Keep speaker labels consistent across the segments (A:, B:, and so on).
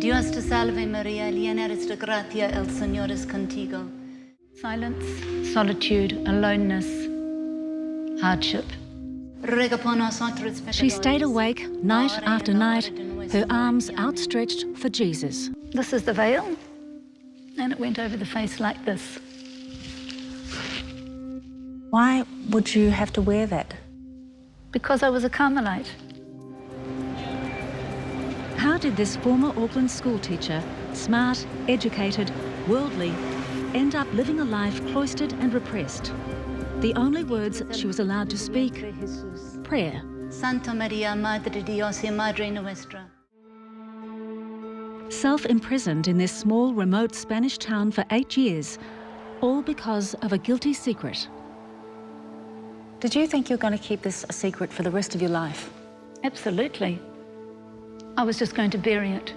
A: Dios te salve María, llena eres de gracia, el Señor es contigo. Silence, solitude, aloneness, hardship.
B: She stayed awake night after night, her arms outstretched for Jesus.
A: This is the veil, and it went over the face like this.
B: Why would you have to wear that?
A: Because I was a Carmelite.
B: How did this former Auckland schoolteacher, smart, educated, worldly, end up living a life cloistered and repressed? The only words she was allowed to speak, prayer.
A: Santa María, Madre de Dios y Madre Nuestra.
B: Self-imprisoned in this small, remote Spanish town for 8 years, all because of a guilty secret. Did you think you were going to keep this a secret for the rest of your life?
A: Absolutely. I was just going to bury it.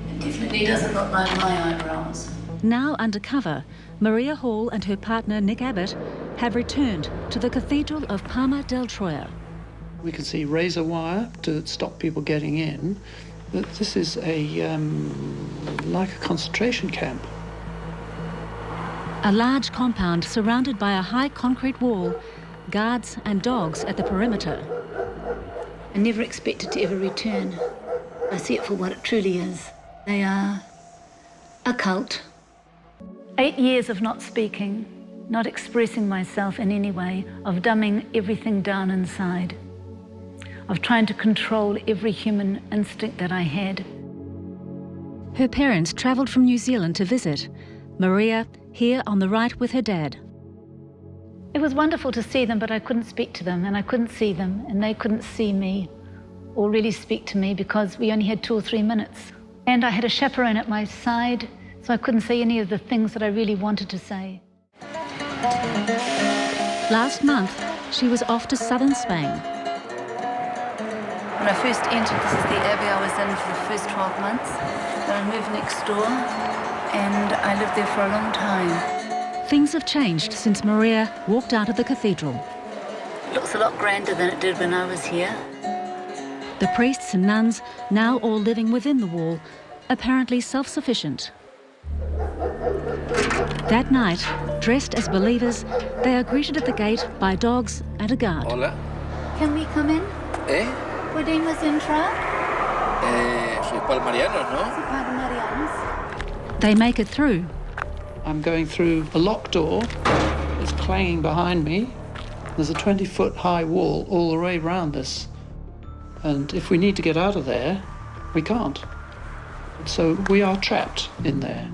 A: It definitely doesn't look like my eyebrows.
B: Now undercover, Maria Hall and her partner Nick Abbott have returned to the Cathedral of Palma del Troya.
C: We can see razor wire to stop people getting in. This is like a concentration camp.
B: A large compound surrounded by a high concrete wall, guards and dogs at the perimeter.
A: I never expected to ever return. I see it for what it truly is. They are a cult. 8 years of not speaking, not expressing myself in any way, of dumbing everything down inside, of trying to control every human instinct that I had.
B: Her parents travelled from New Zealand to visit. Maria, here on the right with her dad.
A: It was wonderful to see them, but I couldn't speak to them, and I couldn't see them, and they couldn't see me or really speak to me because we only had 2 or 3 minutes. And I had a chaperone at my side, so I couldn't say any of the things that I really wanted to say.
B: Last month, she was off to southern Spain.
A: When I first entered, this is the abbey I was in for the first 12 months. Then I moved next door, and I lived there for a long time.
B: Things have changed since Maria walked out of the cathedral.
A: It looks a lot grander than it did when I was here.
B: The priests and nuns, now all living within the wall, apparently self-sufficient. That night, dressed as believers, they are greeted at the gate by dogs and a guard.
D: Hola.
A: Can we come in? ¿Podemos entrar?
D: Sois palmarianos, ¿no?
A: Palmarians.
B: They make it through.
C: I'm going through a locked door. It's clanging behind me. There's a 20-foot high wall all the way around this. And if we need to get out of there, we can't. So we are trapped in there.